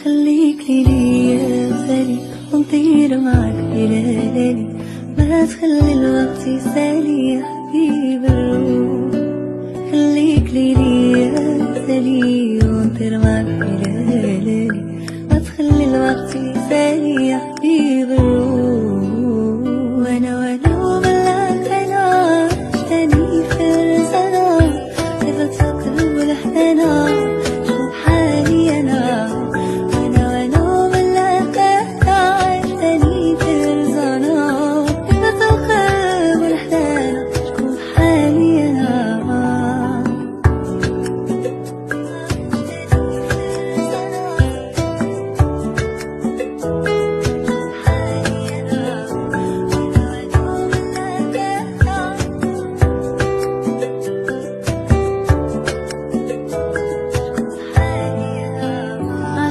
خليك لي يا غالي ونطير معك بليالي، ما تخلي الوقت يسالي يا حبيب الروح. خليك لي يا غالي ونطير معك بليالي، ما تخلي الوقت يسالي يا حبيب الروح. وانا وبلاك انا عشتني في رزانا، كيف تقلب الحنانا شوف حالي انا.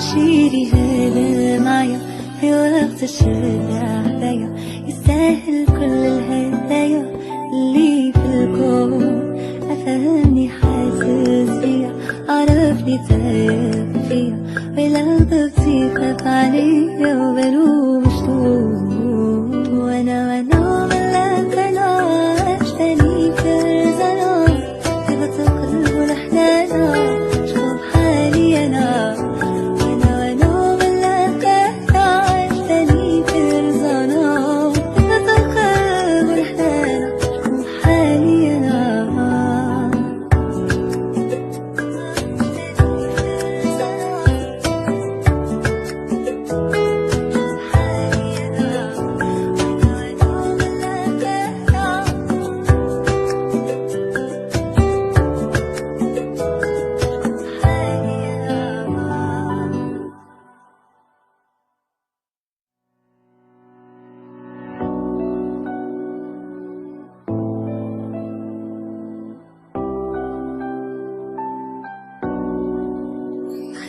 عشيري هلا معايا في وقت الشدة عليا، يستاهل كل الهدايا اللي في الكون. أفهمني حاسس فيا، عرفني تايه فيا، ولو ضبطي خاف عليا وبلو مشتوق. وانا وبلاك انا عشتني في رزانا، كيف تقلب الحنانا شوف حالي انا.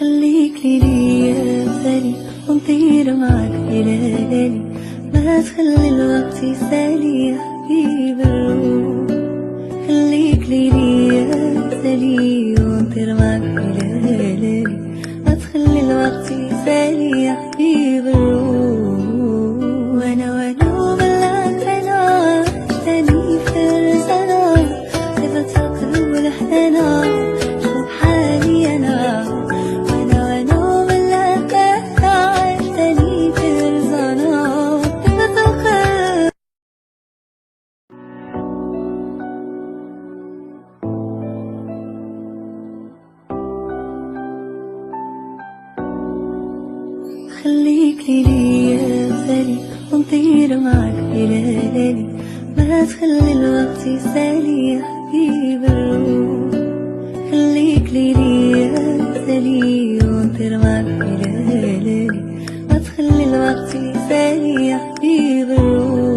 خليك لي يا غالي ونطير معك بليالي، ما تخلي الوقت يسالي يا حبيب الروح. خليك لي يا غالي ونطير معك بليالي، ما تخلي الوقت يسالي يا حبيب الروح. وانا وبلاك انا عشتني في رزانا، كيف تقلب الحنانا شوف حالي انا. خليك لي يا غالي ونطير معك بليالي، ما تخلي الوقت يسالي يا حبيب الروح. خليك لي يا غالي ونطير معك بليالي، ما تخلي الوقت يسالي يا حبيب الروح.